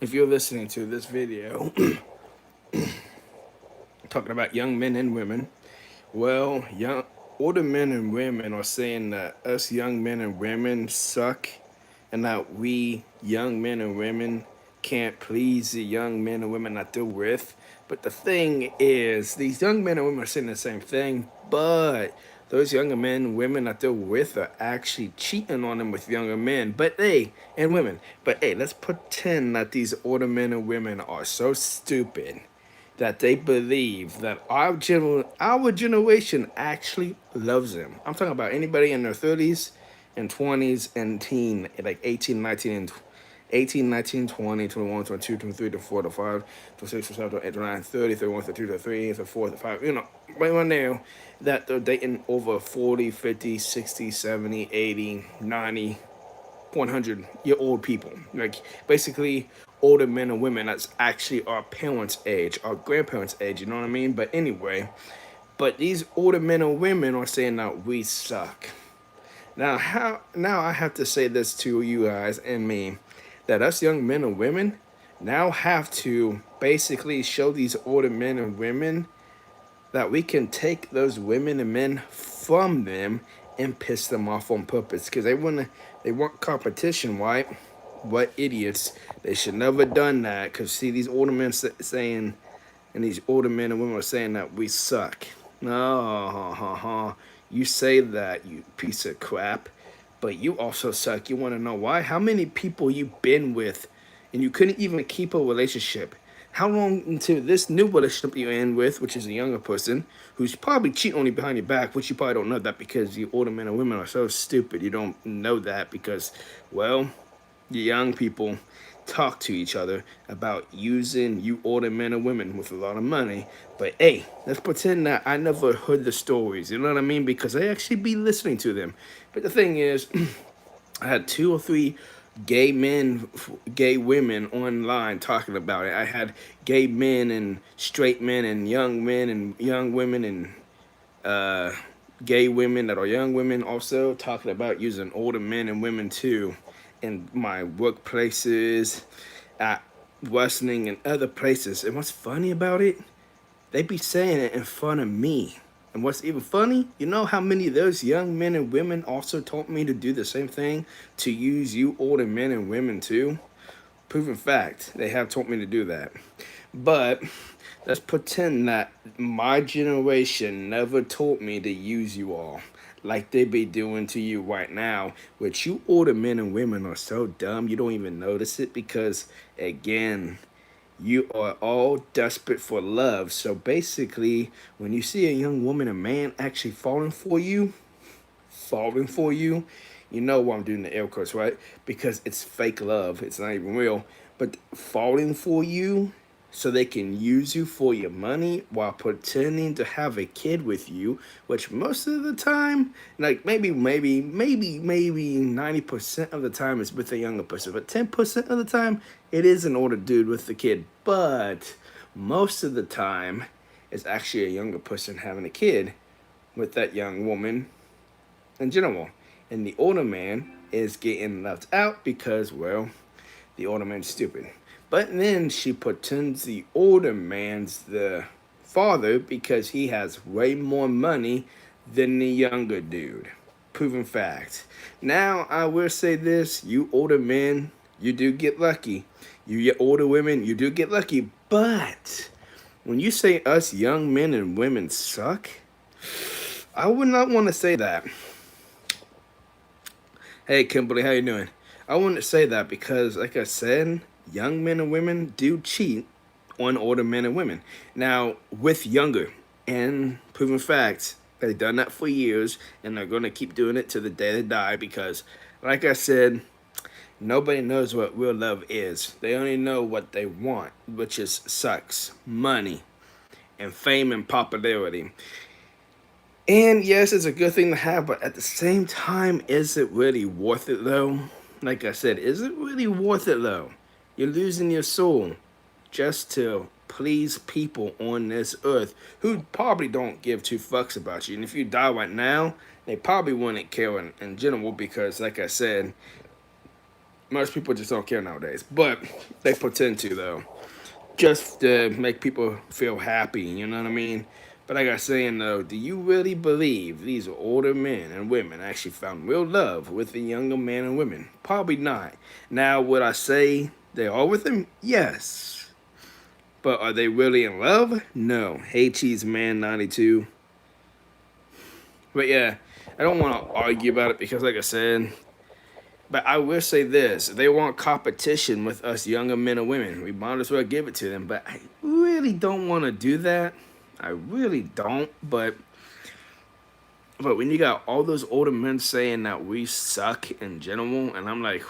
If you're listening to this video talking about young men and women, well, young older men and women are saying that us young men and women suck and that we young men and women can't please the young men and women that they're with. But the thing is, these young men and women are saying the same thing, but those younger men and women that they're with are actually cheating on them with younger men. But hey, and women. But hey, let's pretend that these older men and women are so stupid that they believe that our generation actually loves them. I'm talking about anybody in their 30s and 20s and teen, like 18, 19, and 18, 19, 20, 21, 22, 23, 24, 25, 26, 27, 28, 29, 30, 31, 32, 33, 34, 35, right on there, that they're dating over 40, 50, 60, 70, 80, 90, 100-year-old people. Like, basically, older men and women that's actually our parents' age, our grandparents' age, you know what I mean? But anyway, but these older men and women are saying that we suck. Now I have to say this to you guys and me, that us young men and women now have to basically show these older men and women that we can take those women and men from them and piss them off on purpose because they want competition, right? What idiots. They should never done that because see these older men saying, and these older men and women are saying that we suck. No, you say that, you piece of crap, but you also suck. You want to know why? How many people you been with and you couldn't even keep a relationship? How long into this new relationship you're in with, which is a younger person, who's probably cheating on you behind your back, which you probably don't know that because you older men and women are so stupid. You don't know that because, well, the young people talk to each other about using you older men and women with a lot of money. But hey, let's pretend that I never heard the stories. You know what I mean? Because I actually be listening to them. But the thing is, I had two or three gay men, gay women online talking about it. I had gay men and straight men and young women and uh, gay women that are young women also talking about using older men and women too in my workplaces, at wrestling and other places. And what's funny about it, they be saying it in front of me. And what's even funny, you know how many of those young men and women also taught me to do the same thing, to use you older men and women too? Proven fact, they have taught me to do that. But let's pretend that my generation never taught me to use you all like they be doing to you right now, which you older men and women are so dumb you don't even notice it because, again, you are all desperate for love. So basically, when you see a young woman, a man actually falling for you, you know why I'm doing the air quotes, right? Because it's fake love. It's not even real. But falling for you so they can use you for your money while pretending to have a kid with you, which most of the time, like maybe 90% of the time is with a younger person, but 10% of the time it is an older dude with the kid. But most of the time, it's actually a younger person having a kid with that young woman in general. And the older man is getting left out because, well, the older man's stupid. But then she pretends the older man's the father because he has way more money than the younger dude. Proven fact. Now, I will say this, you older men, you do get lucky. You older women, you do get lucky. But when you say us young men and women suck, I would not want to say that. Hey, Kimberly, how you doing? I wouldn't say that because, like I said, young men and women do cheat on older men and women. Now, with younger, and proven facts, they've done that for years, and they're going to keep doing it to the day they die because, like I said, nobody knows what real love is. They only know what they want, which is sex, money, and fame and popularity. And yes, it's a good thing to have, but at the same time, is it really worth it though? Like I said, is it really worth it though? You're losing your soul just to please people on this earth who probably don't give two fucks about you. And if you die right now, they probably wouldn't care in general because, like I said, Most people just don't care nowadays, but they pretend to though, just to make people feel happy. You know what I mean? But like I was saying though, do you really believe these older men and women actually found real love with the younger men and women? Probably not. Now, would I say they are with them? Yes. But are they really in love? No. Hey, Cheese Man 92. But yeah, I don't want to argue about it because, like I said, but I will say this: they want competition with us younger men and women. We might as well give it to them. But I really don't want to do that. I really don't. But when you got all those older men saying that we suck in general, and I'm like,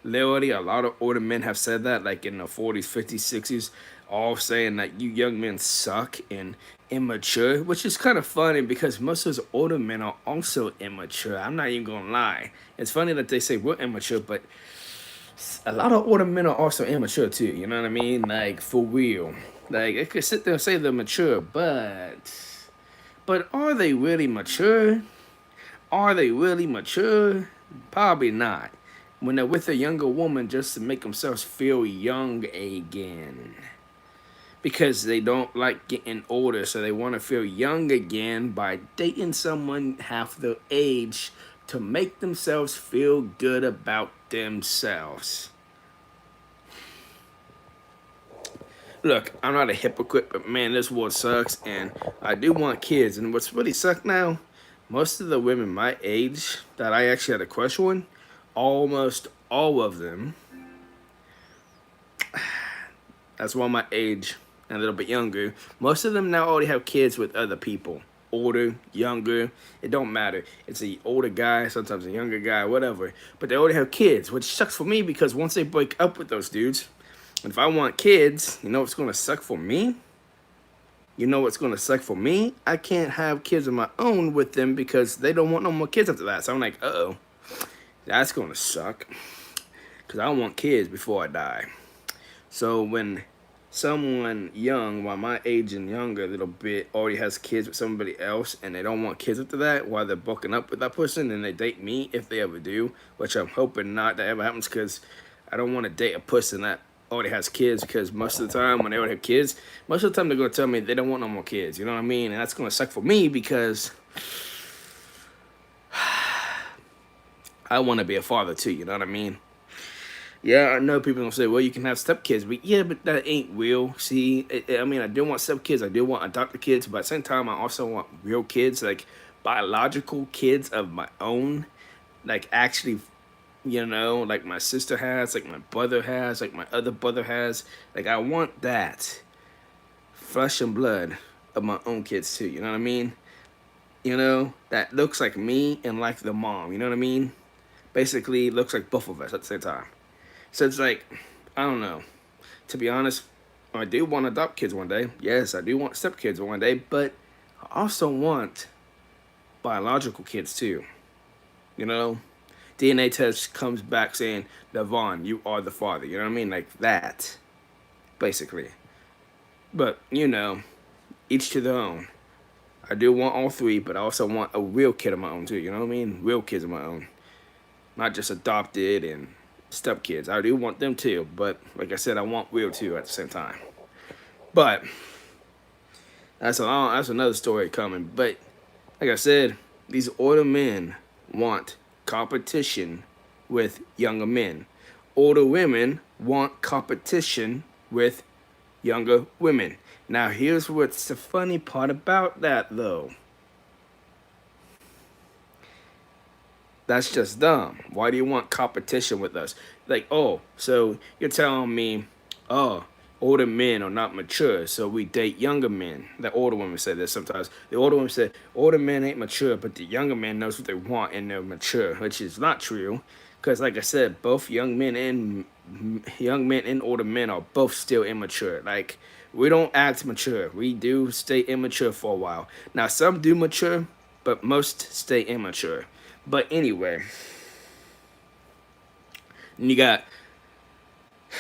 literally, a lot of older men have said that, like in the 40s, 50s, 60s, all saying that you young men suck and immature, which is kind of funny because most of those older men are also immature. I'm not even gonna lie. It's funny that they say we're immature, but a lot of older men are also immature too. You know what I mean? Like for real. Like I could sit there and say they're mature, but are they really mature? Are they really mature? Probably not. When they're with a younger woman just to make themselves feel young again. Because they don't like getting older, so they want to feel young again by dating someone half their age to make themselves feel good about themselves. Look, I'm not a hypocrite, but man, this world sucks, and I do want kids. And what's really sucked now, most of the women my age that I actually had a crush on, almost all of them, that's one my age and a little bit younger, most of them now already have kids with other people. Older, younger, it don't matter. It's a older guy, sometimes a younger guy, whatever. But they already have kids, which sucks for me because once they break up with those dudes, and if I want kids, you know what's gonna suck for me? You know what's gonna suck for me? I can't have kids of my own with them because they don't want no more kids after that. So I'm like, uh-oh, that's gonna suck. Cause I want kids before I die. So when someone young, while my age and younger a little bit, already has kids with somebody else and they don't want kids after that while they're broken up with that person and they date me if they ever do, which I'm hoping not that ever happens because I don't want to date a person that already has kids because most of the time when they already have kids, most of the time they're going to tell me they don't want no more kids. You know what I mean? And that's going to suck for me because I want to be a father too. You know what I mean? Yeah, I know people gonna say, well, you can have stepkids, but yeah, but that ain't real. See, I mean, I do want stepkids, I do want adopted kids, but at the same time, I also want real kids, like biological kids of my own, like actually, you know, like my sister has, like my brother has, like my other brother has. Like, I want that flesh and blood of my own kids too, you know what I mean? You know, that looks like me and like the mom, you know what I mean? Basically, looks like both of us at the same time. So it's like, I don't know. To be honest, I do want to adopt kids one day. Yes, I do want stepkids one day, but I also want biological kids too. You know, DNA test comes back saying, Devon, you are the father. You know what I mean? Like that, basically. But, you know, each to their own. I do want all three, but I also want a real kid of my own too. You know what I mean? Real kids of my own. Not just adopted and stepkids. I do want them too, but like I said, I want real too at the same time. But that's another story coming. But like I said, these older men want competition with younger men. Older women want competition with younger women. Now here's what's the funny part about that though. That's just dumb. Why do you want competition with us? Like, oh, so you're telling me, oh, older men are not mature, so we date younger men. The older women say this sometimes. The older women say, older men ain't mature, but the younger men knows what they want and they're mature, which is not true. Because, like I said, both young men and older men are both still immature. Like, we don't act mature. We do stay immature for a while. Now, some do mature, but most stay immature. But anyway, and you got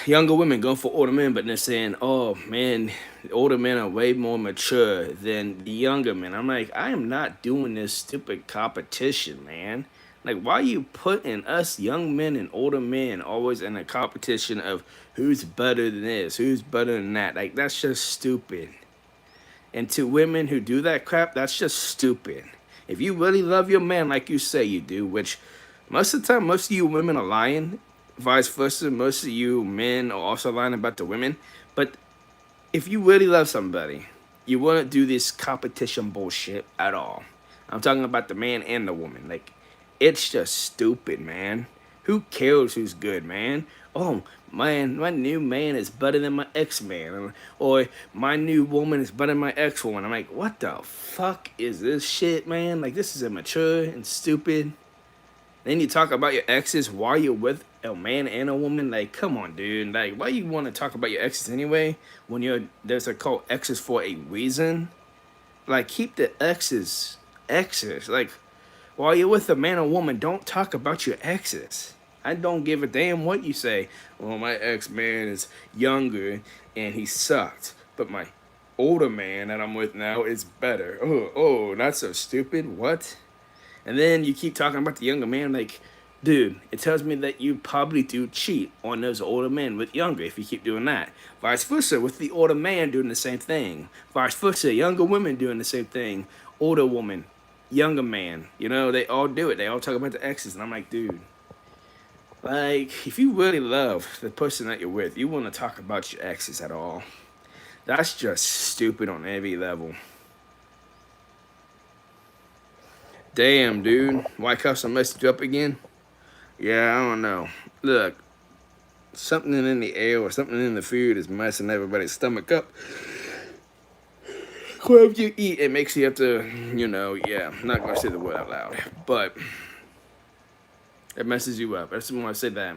younger women going for older men, but they're saying, "Oh man, the older men are way more mature than the younger men." I'm like, I am not doing this stupid competition, man. Like, why you putting us young men and older men always in a competition of who's better than this, who's better than that? Like, that's just stupid. And to women who do that crap, that's just stupid. If you really love your man like you say you do, which most of the time, most of you women are lying, vice versa, most of you men are also lying about the women. But if you really love somebody, you wouldn't do this competition bullshit at all. I'm talking about the man and the woman. Like, it's just stupid, man. Who cares who's good, man? Oh, man, my new man is better than my ex-man. Or my new woman is better than my ex-woman. I'm like, what the fuck is this shit, man? Like, this is immature and stupid. Then you talk about your exes while you're with a man and a woman. Like, come on, dude. Like, why you want to talk about your exes anyway? When there's a called exes for a reason. Like, keep the exes. Like, while you're with a man or woman, don't talk about your exes. I don't give a damn what you say. Well, my ex man is younger and he sucked, but my older man that I'm with now is better. Oh, that's so stupid. What? And then you keep talking about the younger man, like, dude, it tells me that you probably do cheat on those older men with younger if you keep doing that. Vice versa, with the older man doing the same thing. Vice versa, younger women doing the same thing. Older woman, younger man, you know, they all do it. They all talk about the exes. And I'm like, dude, like, if you really love the person that you're with, you want to talk about your exes at all. That's just stupid on every level. Damn, dude. White House messed you up again? Yeah, I don't know. Look, something in the air or something in the food is messing everybody's stomach up. Whatever you eat, it makes you have to, yeah, I'm not going to say the word out loud, but it messes you up. I just want to say that.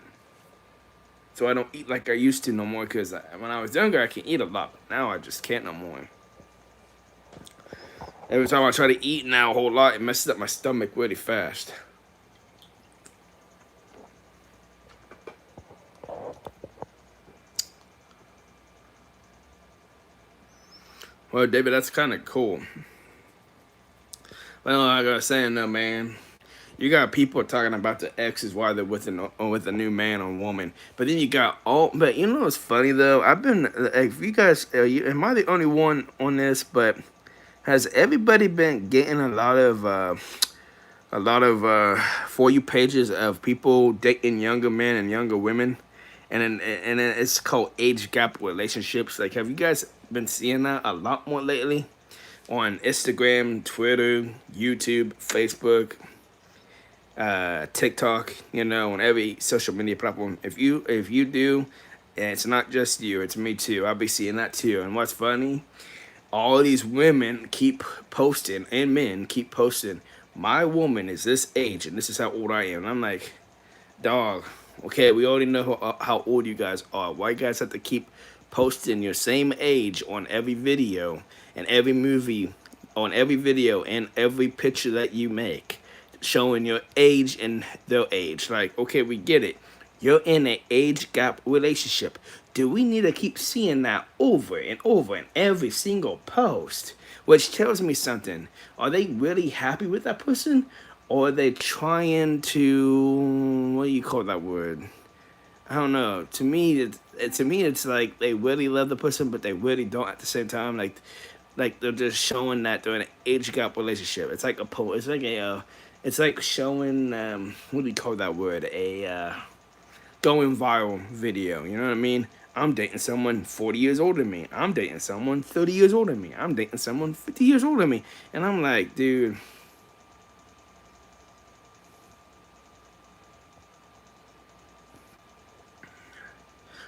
So I don't eat like I used to no more, because when I was younger, I can eat a lot, but now I just can't no more. Every time I try to eat now a whole lot, it messes up my stomach really fast. Well, David, that's kind of cool. Well, like I was saying, though, man, you got people talking about the exes while they're with a new man or woman, but then you got all. But you know what's funny though? I've been. If you guys, am I the only one on this? But has everybody been getting a lot of for you pages of people dating younger men and younger women, and then it's called age gap relationships? Like, have you guys been seeing that a lot more lately on Instagram, Twitter, YouTube, Facebook, TikTok? On every social media platform. If you do, and it's not just you, it's me too. I'll be seeing that too. And what's funny? All these women keep posting and men keep posting, my woman is this age and this is how old I am. And I'm like, dog, okay, we already know how old you guys are. Why you guys have to keep posting your same age on every video and every movie, on every video and every picture that you make, showing your age and their age? Like, okay, we get it. You're in an age gap relationship. Do we need to keep seeing that over and over in every single post? Which tells me something. Are they really happy with that person? Or are they trying to, what do you call that word? I don't know. To me, it's like they really love the person, but they really don't at the same time. Like they're just showing that they're in an age gap relationship. It's like it's like showing, what do you call that word? Going viral video. You know what I mean? I'm dating someone 40 years older than me. I'm dating someone 30 years older than me. I'm dating someone 50 years older than me. And I'm like, dude.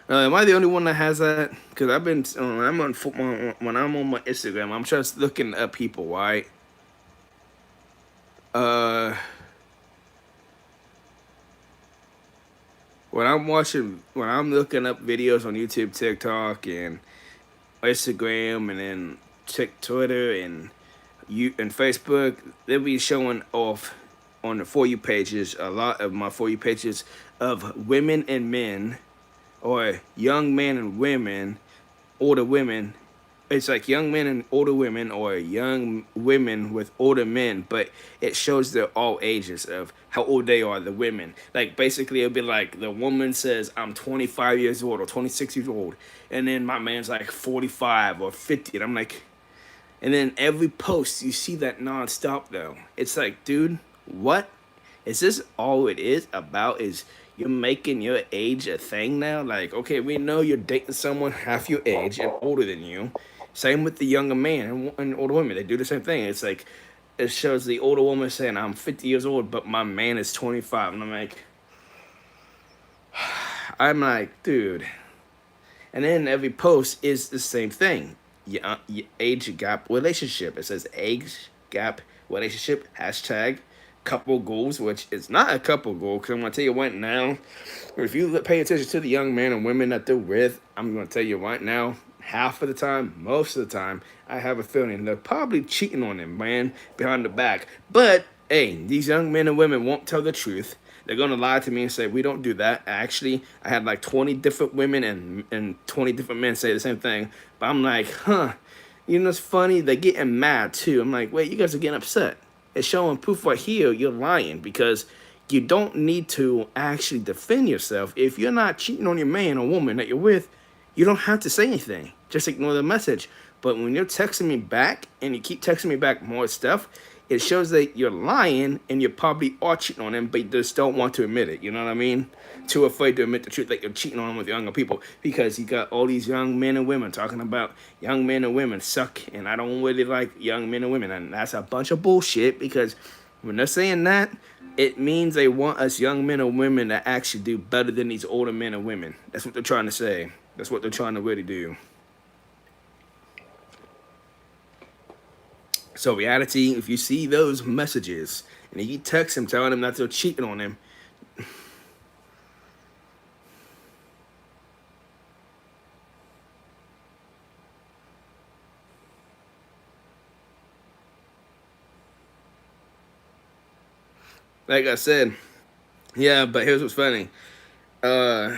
Am I the only one that has that? Because I've been, when I'm on my Instagram, I'm just looking at people, right? When I'm looking up videos on YouTube, TikTok, and Instagram, and then Twitter, and Facebook, they'll be showing off on the For You pages, a lot of my For You pages of women and men, or young men and women, older women, it's like young men and older women, or young women with older men, but it shows they're all ages of how old they are, the women. Like basically it'll be like the woman says I'm 25 years old or 26 years old, and then my man's like 45 or 50, and I'm like, and then every post you see that nonstop though. It's like, dude, what? Is this all it is about? Is you're making your age a thing now? Like, okay, we know you're dating someone half your age and older than you. Same with the younger man and older women. They do the same thing. It's like it shows the older woman saying, I'm 50 years old, but my man is 25. And I'm like, dude. And then every post is the same thing. Age gap relationship. It says age gap relationship, hashtag couple goals, which is not a couple goal. Because I'm going to tell you right now, if you pay attention to the young men and women that they're with, I'm going to tell you right now, half of the time, most of the time, I have a feeling they're probably cheating on them, man, behind the back. But, hey, these young men and women won't tell the truth. They're going to lie to me and say, we don't do that. Actually, I had like 20 different women and 20 different men say the same thing. But I'm like, huh. You know, it's funny. They're getting mad, too. I'm like, wait, you guys are getting upset. It's showing proof right here you're lying, because you don't need to actually defend yourself. If you're not cheating on your man or woman that you're with, you don't have to say anything. Just ignore the message. But when you're texting me back and you keep texting me back more stuff, it shows that you're lying and you probably are cheating on them, but you just don't want to admit it. You know what I mean? Too afraid to admit the truth that you're cheating on them with younger people, because you got all these young men and women talking about young men and women suck, and I don't really like young men and women. And that's a bunch of bullshit, because when they're saying that, it means they want us young men and women to actually do better than these older men and women. That's what they're trying to say. That's what they're trying to really do. So reality, if you see those messages and you text them telling them that they're cheating on them, like I said, yeah, but here's what's funny. Uh,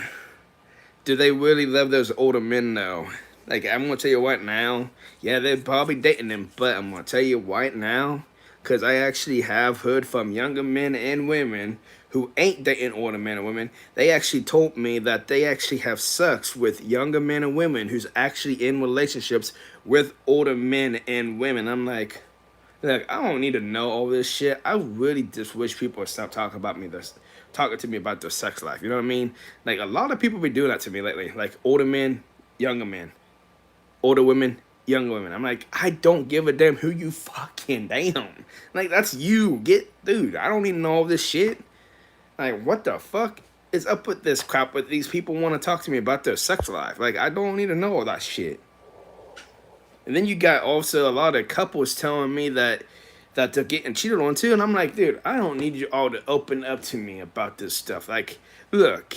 do they really love those older men though? Like, I'm gonna tell you right now, yeah, they're probably dating them, but I'm gonna tell you right now, because I actually have heard from younger men and women who ain't dating older men and women. They actually told me that they actually have sex with younger men and women who's actually in relationships with older men and women. I'm like, I don't need to know all this shit. I really just wish people would stop talking to me about their sex life. You know what I mean? Like, a lot of people be doing that to me lately. Like, older men, younger men, older women, younger women. I'm like, I don't give a damn who you fucking damn. Like, that's you. Dude, I don't even know all this shit. Like, what the fuck is up with this crap? But these people want to talk to me about their sex life. Like, I don't need to know all that shit. And then you got also a lot of couples telling me that they're getting cheated on too, and I'm like, dude, I don't need you all to open up to me about this stuff. Like, look,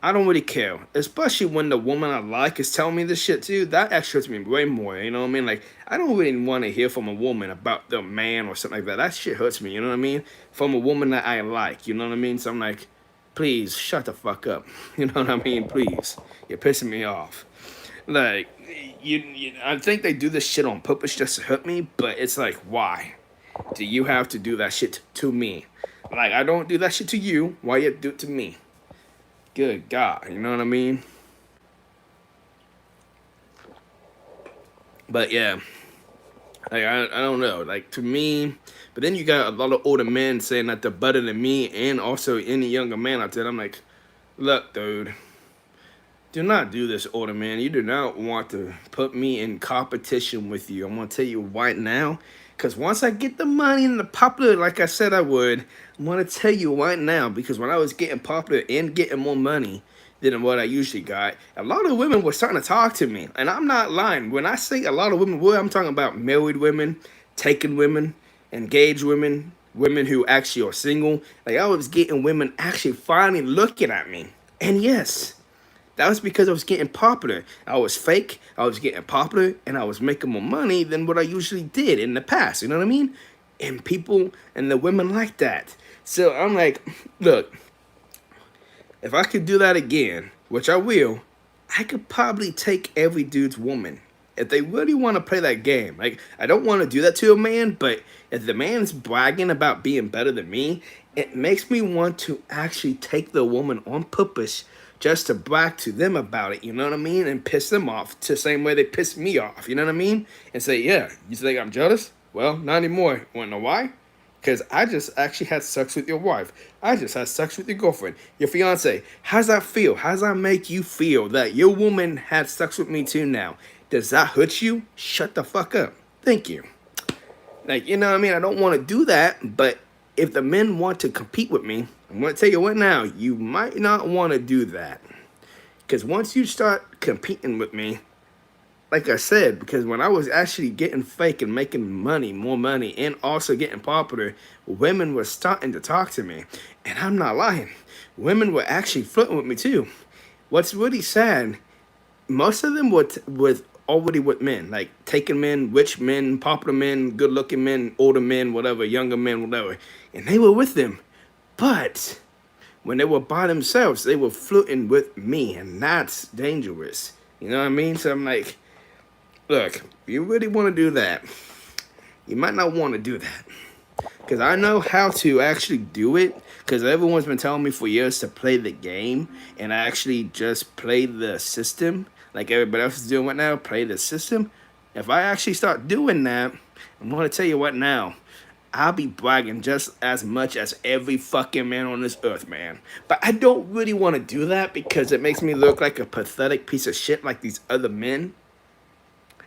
I don't really care, especially when the woman I like is telling me this shit too. That actually hurts me way more. You know what I mean? Like, I don't really want to hear from a woman about their man or something like that. That shit hurts me. You know what I mean? From a woman that I like. You know what I mean? So I'm like, please shut the fuck up. You know what I mean? Please, you're pissing me off. Like, I think they do this shit on purpose just to hurt me, but it's like, why do you have to do that shit to me? Like, I don't do that shit to you. Why you do it to me? Good God, you know what I mean? But yeah, like, I don't know. Like, to me, but then you got a lot of older men saying that they're better than me, and also any younger man out there. I'm like, look, dude, do not do this, older man. You do not want to put me in competition with you. I'm gonna tell you right now, because once I get the money and the popular, like I said I would, I'm gonna tell you right now. Because when I was getting popular and getting more money than what I usually got, a lot of women were starting to talk to me, and I'm not lying. When I say a lot of women were, I'm talking about married women, taken women, engaged women, women who actually are single. Like, I was getting women actually finally looking at me, and yes. That was because I was getting popular. I was fake, I was getting popular, and I was making more money than what I usually did in the past. You know what I mean? And people and the women like that. So I'm like, look, if I could do that again, which I will, I could probably take every dude's woman. if they really want to play that game, like I don't want to do that to a man, but if the man's bragging about being better than me, it makes me want to actually take the woman on purpose just to brag to them about it, you know what I mean? And piss them off the same way they piss me off, you know what I mean? And say, yeah, you think I'm jealous? Well, not anymore. Wanna know why? Because I just actually had sex with your wife. I just had sex with your girlfriend, your fiance. How's that feel? How's that make you feel that your woman had sex with me too now? Does that hurt you? Shut the fuck up. Thank you. Like, you know what I mean? I don't want to do that, but if the men want to compete with me, I'm going to tell you what now, you might not want to do that. Because once you start competing with me, like I said, because when I was actually getting fake and making money, more money, and also getting popular, women were starting to talk to me. And I'm not lying. Women were actually flirting with me too. What's really sad, most of them were with already with men, like taking men, rich men, popular men, good looking men, older men, whatever, younger men, whatever. And they were with them. But when they were by themselves, they were flirting with me, and that's dangerous. You know what I mean? So I'm like, look, if you really want to do that, you might not want to do that. Because I know how to actually do it. Because everyone's been telling me for years to play the game. And I actually just play the system. Like everybody else is doing right now, play the system. If I actually start doing that, I'm going to tell you what now. I'll be bragging just as much as every fucking man on this earth, man. But I don't really want to do that because it makes me look like a pathetic piece of shit like these other men.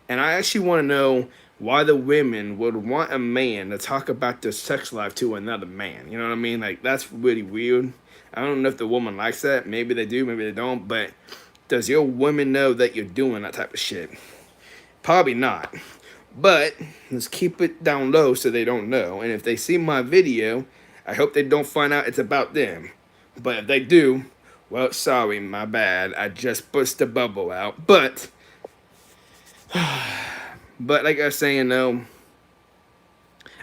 And I actually want to know why the women would want a man to talk about their sex life to another man. You know what I mean? Like, that's really weird. I don't know if the woman likes that. Maybe they do, maybe they don't. But does your woman know that you're doing that type of shit? Probably not. But let's keep it down low so they don't know. And if they see my video, I hope they don't find out it's about them. But if they do, well, sorry, my bad. I just burst the bubble out. But like I was saying, though,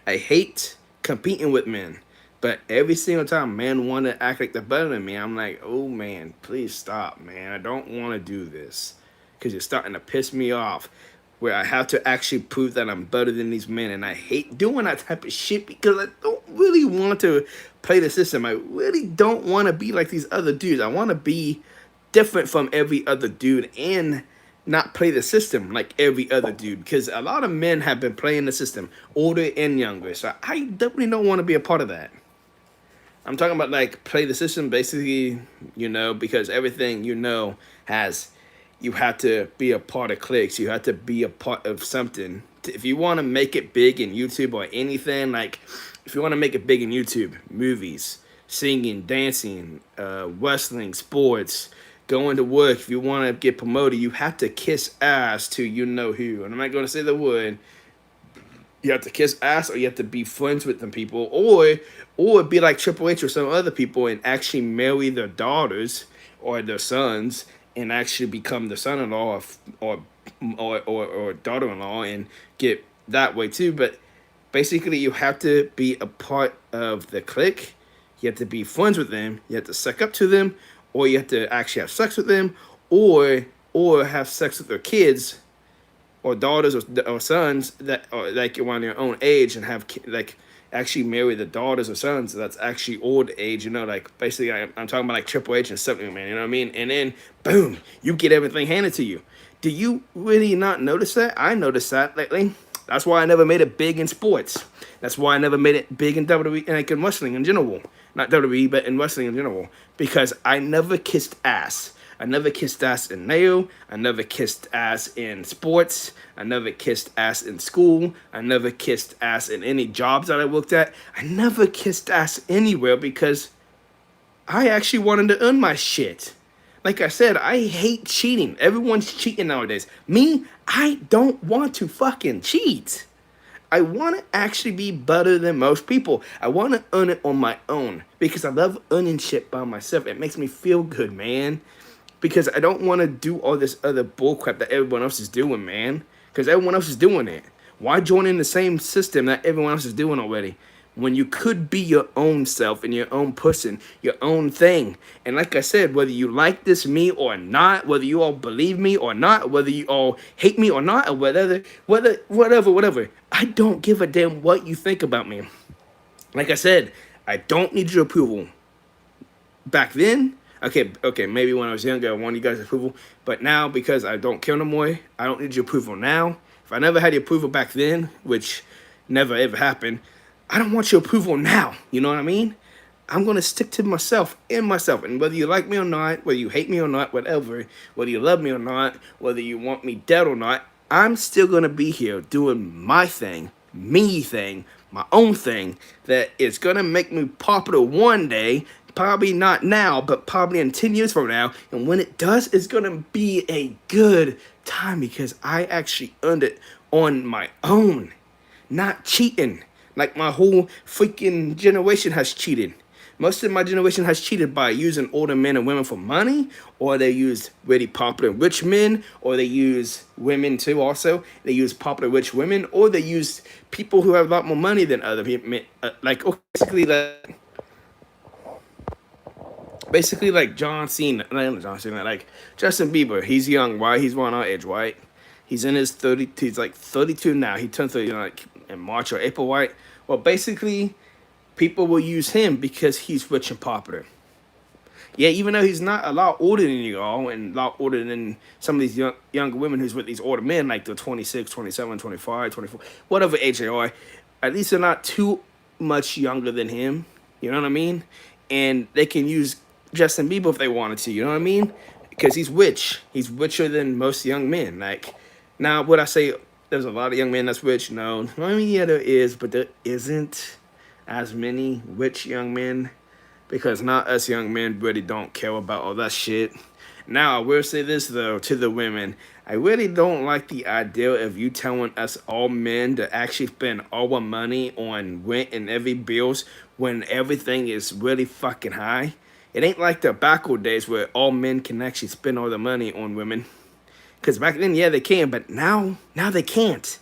I hate competing with men. But every single time men want to act like they're better than me, I'm like, oh, man, please stop, man. I don't want to do this. Because you're starting to piss me off. Where I have to actually prove that I'm better than these men. And I hate doing that type of shit because I don't really want to play the system. I really don't want to be like these other dudes. I want to be different from every other dude and not play the system like every other dude. Because a lot of men have been playing the system, older and younger. So I definitely don't want to be a part of that. I'm talking about like play the system basically, you know, because everything, you know, has... You have to be a part of cliques. You have to be a part of something. If you want to make it big in YouTube or anything, like if you want to make it big in YouTube, movies, singing, dancing, wrestling, sports, going to work, if you want to get promoted, you have to kiss ass to you know who. And I'm not going to say the word. You have to kiss ass or you have to be friends with them people or be like Triple H or some other people and actually marry their daughters or their sons and actually become the son-in-law or daughter-in-law and get that way too. But basically, you have to be a part of the clique. You have to be friends with them. You have to suck up to them, or you have to actually have sex with them, or have sex with their kids, or daughters or sons that are like around your own age and have like actually marry the daughters or sons that's actually old age, you know, like basically I'm talking about like Triple H and something, man, you know what I mean? And then boom, you get everything handed to you. Do you really not notice that? I noticed that lately. That's why I never made it big in sports. That's why I never made it big in WWE and like in wrestling in general. Not WWE, but in wrestling in general. Because I never kissed ass. I never kissed ass in nail. I never kissed ass in sports. I never kissed ass in school. I never kissed ass in any jobs that I worked at. I never kissed ass anywhere because I actually wanted to earn my shit. Like I said, I hate cheating. Everyone's cheating nowadays. Me, I don't want to fucking cheat. I want to actually be better than most people. I want to earn it on my own because I love earning shit by myself. It makes me feel good, man. Because I don't want to do all this other bullcrap that everyone else is doing, man. Because everyone else is doing it. Why join in the same system that everyone else is doing already? when you could be your own self and your own person, your own thing. And like I said, whether you like this me or not, whether you all believe me or not, whether you all hate me or not, or whatever, I don't give a damn what you think about me. Like I said, I don't need your approval. Back then, okay, maybe when I was younger, I wanted you guys' approval. But now, because I don't care no more, I don't need your approval now. If I never had your approval back then, which never ever happened, I don't want your approval now. You know what I mean? I'm gonna stick to myself and myself. And whether you like me or not, whether you hate me or not, whatever, whether you love me or not, whether you want me dead or not, I'm still gonna be here doing my thing, me thing, my own thing that is gonna make me popular one day. Probably not now, but probably in 10 years from now. And when it does, it's gonna be a good time because I actually earned it on my own, not cheating like my whole freaking generation has cheated. Most of my generation has cheated by using older men and women for money, or they use really popular rich men, or they use women too also. They use popular rich women, or they use people who have a lot more money than other people. Like, basically like John Cena, not John Cena, like Justin Bieber. He's young, right? He's around our age, right? He's in his 30. He's like 32 now. He turned 30 like in March or April, right? Well, basically, people will use him because he's rich and popular. Yeah, even though he's not a lot older than you all and a lot older than some of these younger women who's with these older men, like they're 26, 27, 25, 24, whatever age they are, at least they're not too much younger than him. You know what I mean? And they can use Justin Bieber if they wanted to. You know what I mean? Because he's rich. He's richer than most young men. Like, now, would I say there's a lot of young men that's rich? No. I mean, yeah, there is, but there isn't as many rich young men because not us young men really don't care about all that shit. Now, I will say this, though, to the women. I really don't like the idea of you telling us all men to actually spend all our money on rent and every bills when everything is really fucking high. It ain't like the backward days where all men can actually spend all the money on women. Because back then, yeah, they can, but now they can't.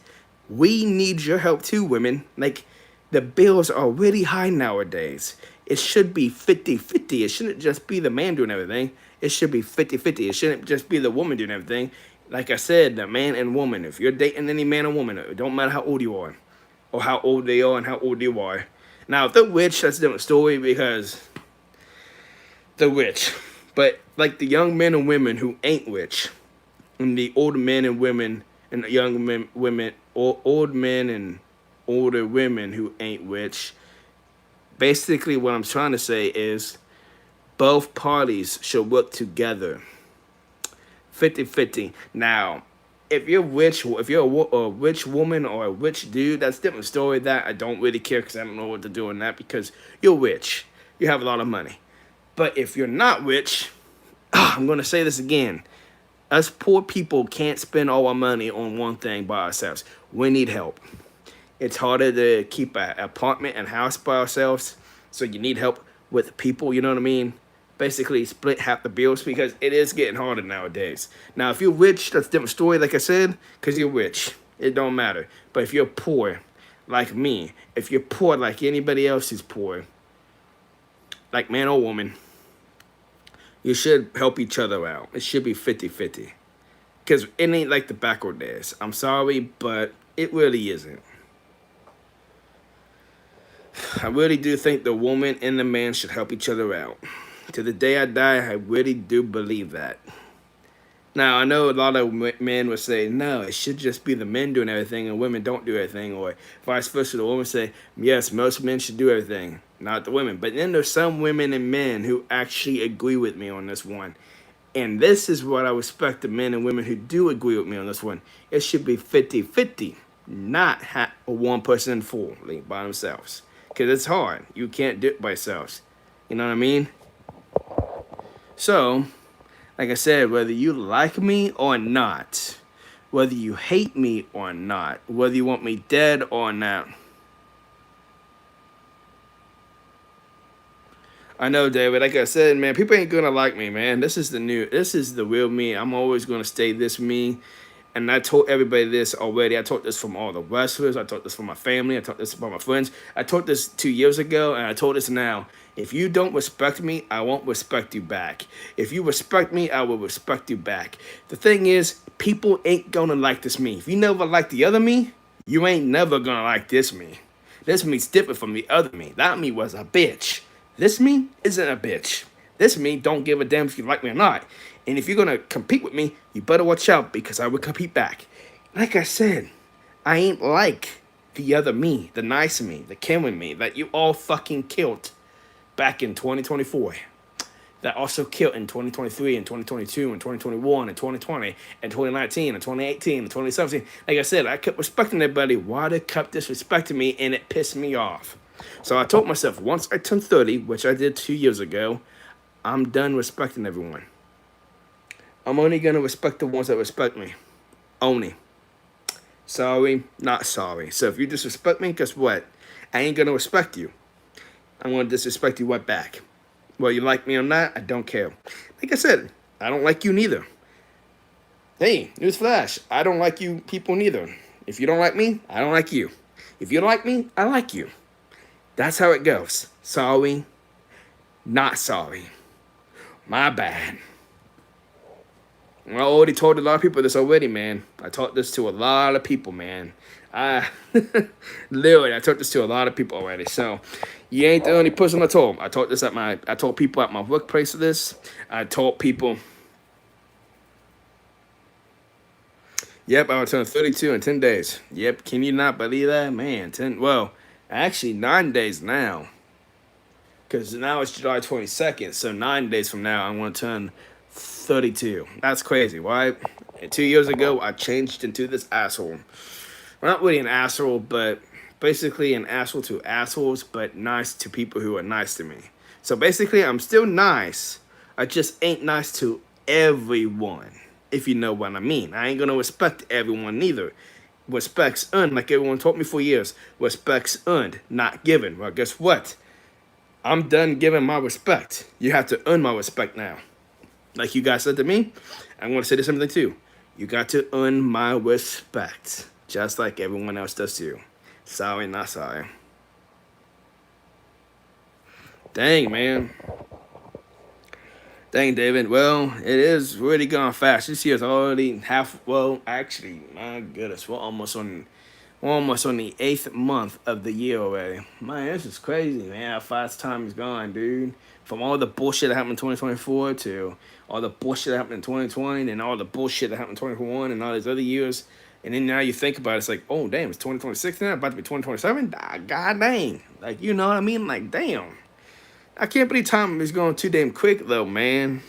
We need your help too, women. Like, the bills are really high nowadays. It should be 50-50. It shouldn't just be the man doing everything. It should be 50-50. It shouldn't just be the woman doing everything. Like I said, the man and woman. If you're dating any man or woman, it don't matter how old you are. Or how old they are and how old you are. Now, if they're rich, that's a different story because they're rich. But, like the young men and women who ain't rich, and the older men and women, and the young men, women, or old men and older women who ain't rich, basically what I'm trying to say is both parties should work together. 50-50. Now, if you're rich, if you're a rich woman or a rich dude, that's a different story. That I don't really care because I don't know what to do in that because you're rich. You have a lot of money. But if you're not rich, I'm going to say this again. Us poor people can't spend all our money on one thing by ourselves. We need help. It's harder to keep an apartment and house by ourselves, so you need help with people, you know what I mean? Basically, split half the bills because it is getting harder nowadays. Now, if you're rich, that's a different story, like I said, because you're rich. It don't matter. But if you're poor, like me, if you're poor like anybody else is poor, like man or woman, you should help each other out. It should be 50-50. Because it ain't like the backward days. I'm sorry, but it really isn't. I really do think the woman and the man should help each other out. To the day I die, I really do believe that. Now, I know a lot of men would say, no, it should just be the men doing everything and women don't do everything. Or vice versa, the women say, yes, most men should do everything, not the women. But then there's some women and men who actually agree with me on this one. And this is what I respect the men and women who do agree with me on this one. It should be 50-50, not one person fully by themselves. Because it's hard. You can't do it by yourselves. You know what I mean? So, like I said, whether you like me or not, whether you hate me or not, whether you want me dead or not. I know, David, like I said, man, people ain't gonna like me, man. This is the real me. I'm always gonna stay this me. and I told everybody this already. I told this from all the wrestlers. I told this from my family. I told this from my friends. I told this 2 years ago, and I told this now. If you don't respect me, I won't respect you back. If you respect me, I will respect you back. The thing is, people ain't gonna like this me. If you never like the other me, you ain't never gonna like this me. This me's different from the other me. That me was a bitch. This me isn't a bitch. This me don't give a damn if you like me or not. And if you're gonna compete with me, you better watch out because I will compete back. Like I said, I ain't like the other me, the nice me, the Cameron me that you all fucking killed back in 2024. That also killed in 2023 and 2022 and 2021 and 2020 and 2019 and 2018 and 2017. Like I said, I kept respecting everybody. Why they kept disrespecting me, and it pissed me off. So I told myself, once I turned 30, which I did 2 years ago, I'm done respecting everyone. I'm only going to respect the ones that respect me. Only. Sorry, not sorry. So if you disrespect me, guess what? I ain't going to respect you. I'm going to disrespect you right back. Well, you like me or not, I don't care. Like I said, I don't like you neither. Hey, newsflash, I don't like you people neither. If you don't like me, I don't like you. If you don't like me, I like you. That's how it goes. Sorry, not sorry. My bad. I already told a lot of people this already, man. I taught this to a lot of people, man. Literally, I taught this to a lot of people already. So, you ain't the only person I told. I told people at my workplace this. I told people. Yep, I will turn 32 in 10 days. Yep, can you not believe that? Man, actually 9 days now. Because now it's July 22nd, so 9 days from now, I'm going to turn 32. That's crazy, right? 2 years ago, I changed into this asshole. Well, not really an asshole, but basically an asshole to assholes, but nice to people who are nice to me. So basically, I'm still nice. I just ain't nice to everyone, if you know what I mean. I ain't gonna respect everyone neither. Respect's earned, like everyone taught me for years. Respect's earned, not given. Well, guess what? I'm done giving my respect. You have to earn my respect now. Like you guys said to me, I'm going to say the same thing too. You got to earn my respect, just like everyone else does too. Sorry, not sorry. Dang, man. Dang, David. Well, it is really gone fast. This year's already actually, my goodness, we're almost on the 8th month of the year already. Man, this is crazy, man. How fast time is gone, dude. From all the bullshit that happened in 2024 to all the bullshit that happened in 2020 and all the bullshit that happened in 2021 and all these other years. And then now you think about it, it's like, oh, damn, it's 2026 now? About to be 2027? God dang. Like, you know what I mean? Like, damn. I can't believe time is going too damn quick, though, man.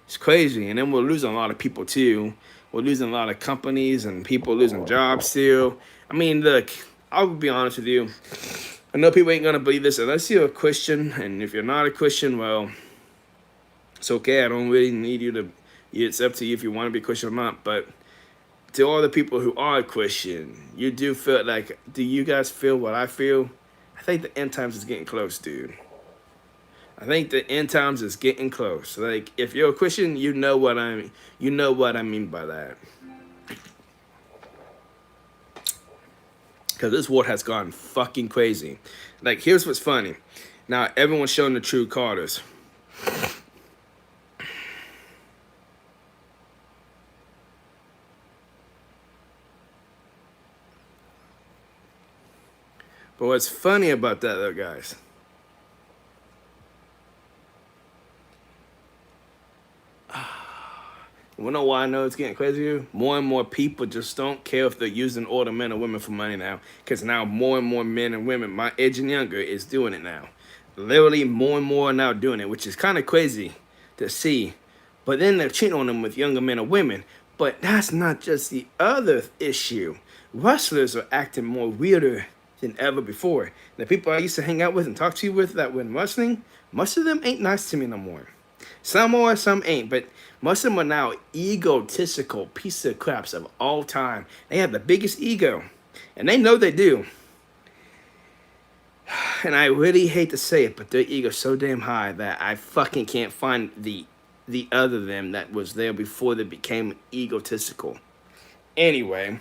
It's crazy. And then we're losing a lot of people, too. We're losing a lot of companies and people losing jobs, too. I mean, look, I'll be honest with you. I know people ain't going to believe this unless you're a Christian. And if you're not a Christian, well, it's okay. I don't really need you to, it's up to you if you want to be Christian or not. But to all the people who are Christian, you do feel like, do you guys feel what I feel? I think the end times is getting close, dude. I think the end times is getting close. Like, if you're a Christian, you know what I mean. You know what I mean by that. Because this world has gone fucking crazy. Like, here's what's funny. Now, everyone's showing the true colors. But what's funny about that, though, guys? You know why I know it's getting crazier? More and more people just don't care if they're using older men or women for money now. Because now more and more men and women, my age and younger, is doing it now. Literally more and more are now doing it, which is kind of crazy to see. But then they're cheating on them with younger men or women. But that's not just the other issue. Wrestlers are acting more weirder than ever before. The people I used to hang out with and talk to you with that were in wrestling, most of them ain't nice to me no more. Some are, some ain't, but most of them are now egotistical piece of craps of all time. They have the biggest ego, and they know they do. And I really hate to say it, but their ego's so damn high that I fucking can't find the other them that was there before they became egotistical. Anyway,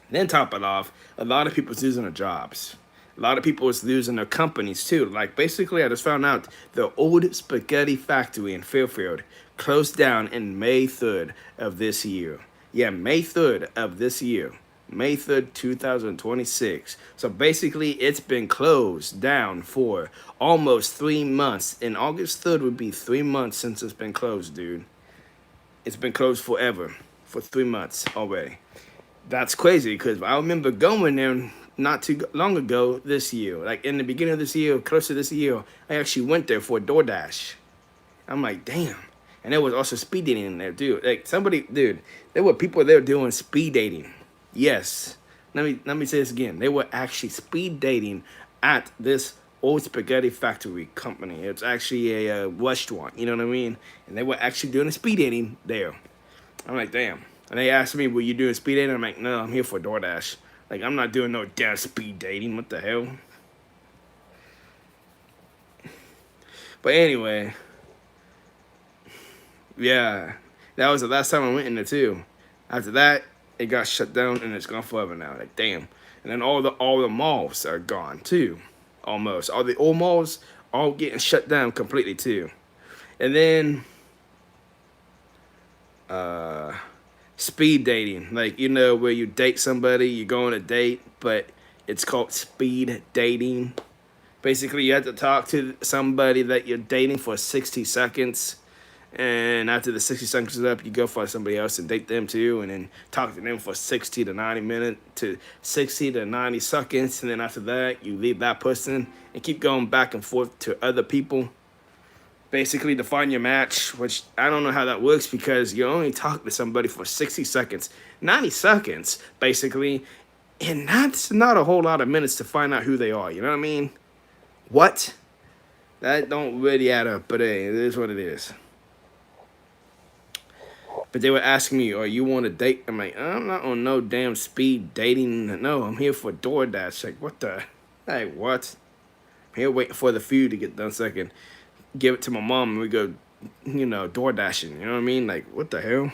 then top it off, a lot of people's losing their jobs. A lot of people is losing their companies too. Like basically, I just found out the old spaghetti factory in Fairfield closed down in May 3rd of this year. Yeah, May 3rd of this year. May 3rd, 2026. So basically, it's been closed down for almost 3 months. And August 3rd would be 3 months since it's been closed, dude. It's been closed forever for 3 months already. That's crazy because I remember going there not too long ago this year. Like in the beginning of this year, close to this year, I actually went there for DoorDash. I'm like, damn. And there was also speed dating in there, dude. Like somebody, dude, there were people there doing speed dating. Yes. Let me say this again. They were actually speed dating at this old spaghetti factory company. It's actually a restaurant, you know what I mean? And they were actually doing a speed dating there. I'm like, damn. And they asked me, "Were you doing speed dating?" I'm like, "No, I'm here for DoorDash. Like, I'm not doing no damn speed dating. What the hell?" But anyway, yeah, that was the last time I went in there too. After that, it got shut down and it's gone forever now. Like, damn. And then all the malls are gone too, almost. All the old malls all getting shut down completely too. And then speed dating, like where you date somebody, you go on a date, but it's called speed dating. Basically, you have to talk to somebody that you're dating for 60 seconds, and after the 60 seconds is up, you go find somebody else and date them too, and then talk to them for 60 to 90 seconds, and then after that, you leave that person and keep going back and forth to other people. Basically, to find your match, which I don't know how that works because you only talk to somebody for 60 seconds, 90 seconds, basically, and that's not a whole lot of minutes to find out who they are. You know what I mean? What? That don't really add up, but hey, it is what it is. But they were asking me, "Are you want to date?" I'm like, "I'm not on no damn speed dating. No, I'm here for DoorDash." Like, what the? Like, what? I'm here waiting for the food to get done so I can give it to my mom and we go, door dashing. You know what I mean? Like, what the hell?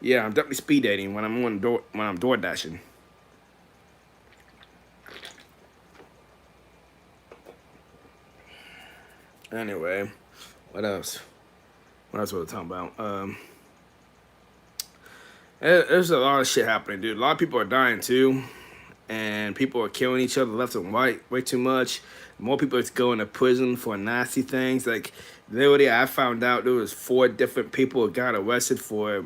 Yeah, I'm definitely speed dating when I'm door dashing. Anyway, what else? What else was I talking about? There's a lot of shit happening, dude. A lot of people are dying too, and people are killing each other left and right way too much. More people are going to prison for nasty things. Like, literally, I found out there was 4 different people who got arrested for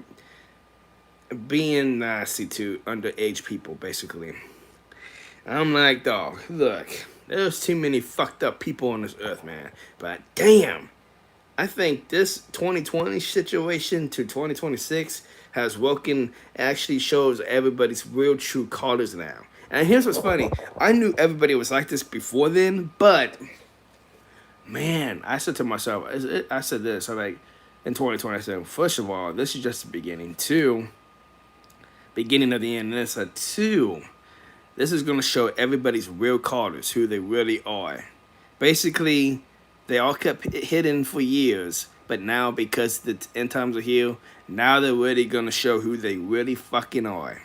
being nasty to underage people, basically. I'm like, dog, look, there's too many fucked up people on this earth, man. But damn, I think this 2020 situation to 2026 has woken, actually shows everybody's real true colors now. And here's what's funny. I knew everybody was like this before then, but man, I said to myself, I said this, I'm like, in 2020, I said, first of all, this is just the beginning. 2, beginning of the end. And I said, 2, this is going to show everybody's real colors, who they really are. Basically, they all kept hidden for years, but now because the end times are here, now they're really going to show who they really fucking are.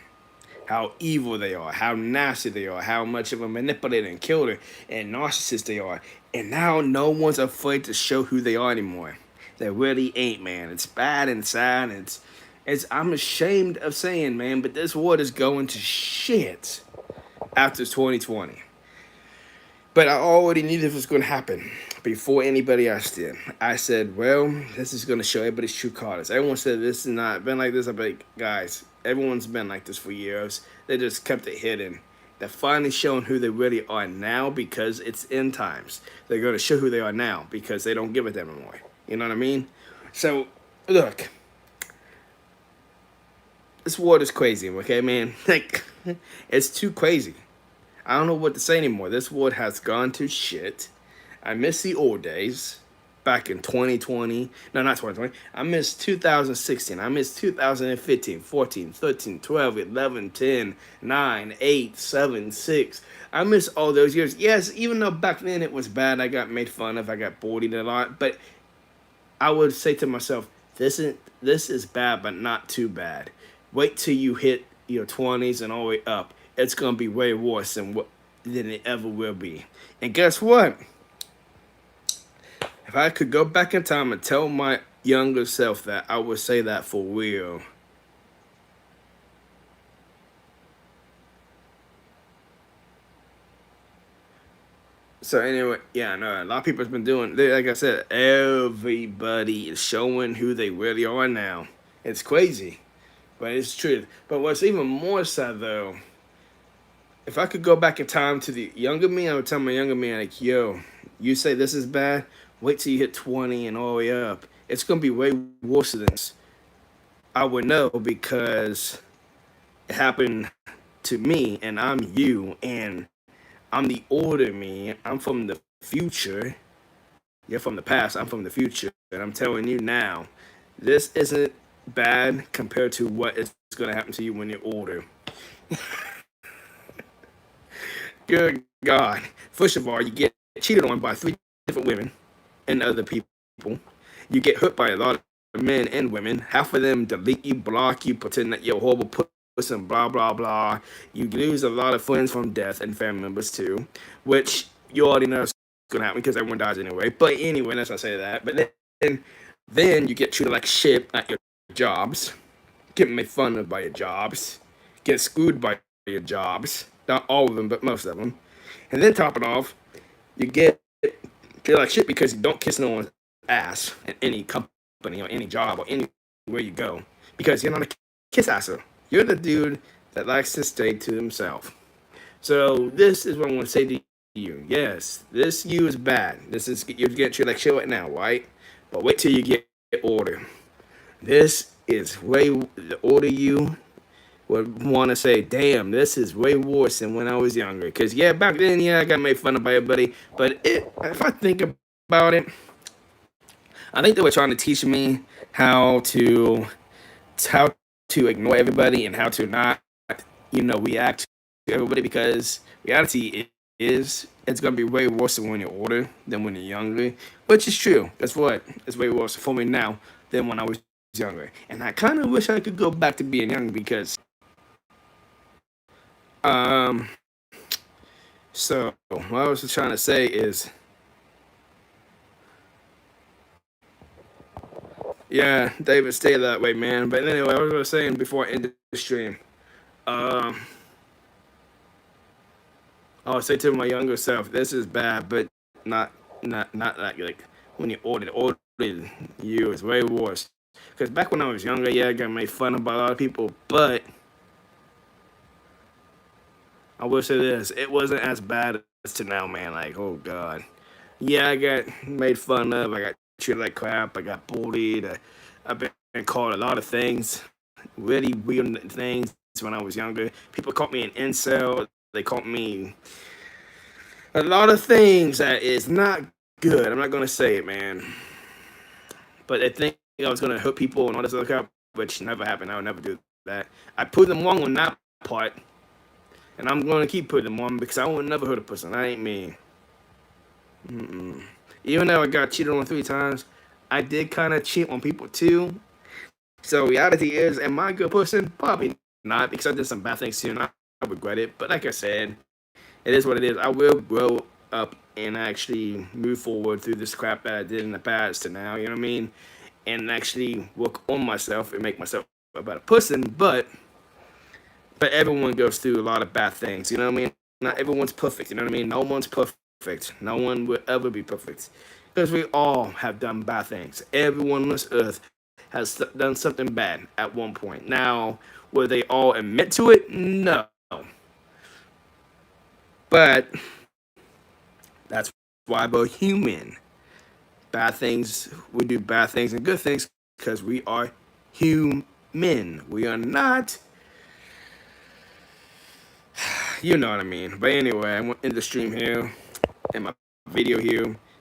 How evil they are, how nasty they are, how much of a manipulator and killer and narcissist they are. And now no one's afraid to show who they are anymore. They really ain't, man. It's bad and sad. It's I'm ashamed of saying, man, but this world is going to shit after 2020. But I already knew this was going to happen before anybody else did. I said, well, this is going to show everybody's true colors. Everyone said this has not been like this. I'm like, guys, everyone's been like this for years. They just kept it hidden. They're finally showing who they really are now because it's end times. They're going to show who they are now because they don't give a damn anymore. You know what I mean? So, look. This world is crazy, okay, man? Like, it's too crazy. I don't know what to say anymore. This world has gone to shit. I miss the old days back in 2020. No, not 2020. I miss 2016. I miss 2015, 14, 13, 12, 11, 10, 9, 8, 7, 6. I miss all those years. Yes, even though back then it was bad, I got made fun of, I got bullied a lot. But I would say to myself, this is bad, but not too bad. Wait till you hit your 20s and all the way up. It's gonna be way worse than it ever will be. And guess what? If I could go back in time and tell my younger self that, I would say that for real. So anyway, yeah, no, a lot of people has been doing. Like I said, everybody is showing who they really are now. It's crazy, but it's true. But what's even more sad though, if I could go back in time to the younger me, I would tell my younger me like, "Yo, you say this is bad. Wait till you hit 20 and all the way up. It's gonna be way worse than this." I would know because it happened to me, and I'm you, and I'm the older me. I'm from the future. You're from the past. I'm from the future, and I'm telling you now, this isn't bad compared to what is going to happen to you when you're older. Good God! First of all, you get cheated on by 3 different women and other people. You get hurt by a lot of men and women. Half of them delete you, block you, pretend that you're a horrible person, blah blah blah. You lose a lot of friends from death and family members too, which you already know is gonna happen because everyone dies anyway. But anyway, let's not say that. But then you get treated like shit at your jobs, get made fun of by your jobs, get screwed by your jobs. Not all of them, but most of them. And then top it off, you get feel like shit because you don't kiss no one's ass in any company or any job or anywhere you go because you're not a kiss asser. You're the dude that likes to stay to himself. So this is what I want to say to you. Yes, this you is bad. This is you're getting treated like shit right now, right? But wait till you get older. This is way the older you would want to say, damn, this is way worse than when I was younger. Because, yeah, back then, yeah, I got made fun of by everybody. But if I think about it, I think they were trying to teach me how to how to ignore everybody and how to not, react to everybody because reality is it's gonna be way worse than when you're older than when you're younger, which is true. That's what it's way worse for me now than when I was younger. And I kind of wish I could go back to being young because um so what I was trying to say is, yeah, David, stay that way, man. But anyway, I was saying before I ended the stream, um, I'll say to my younger self, this is bad, but not not like when you're older you is way worse. Because back when I was younger, yeah, I got made fun of by a lot of people, but I will say this, it wasn't as bad as to now, man. Like, oh god, yeah, I got made fun of, I got treated like crap, I got bullied, I've been called a lot of things, really weird things when I was younger. People called me an incel. They called me a lot of things that is not good. I'm not gonna say it, man. But they think I was gonna hurt people and all this other crap, which never happened. I would never do that. I proved them wrong on that part, and I'm gonna keep putting them wrong because I will never hurt a person. That ain't me. Even though I got cheated on 3 times, I did kind of cheat on people too. So reality is, am I a good person? Probably not because I did some bad things too, and I regret it. But like I said, it is what it is. I will grow up and actually move forward through this crap that I did in the past to now, you know what I mean? And actually work on myself and make myself a better person. But everyone goes through a lot of bad things, you know what I mean? Not everyone's perfect, you know what I mean? No one's perfect. No one will ever be perfect. Because we all have done bad things. Everyone on this earth has done something bad at one point. Now, were they all admit to it? No. But that's why we're human. Bad things, we do bad things and good things because we are human. We are not, you know what I mean. But anyway, I went in the stream here, in my video here.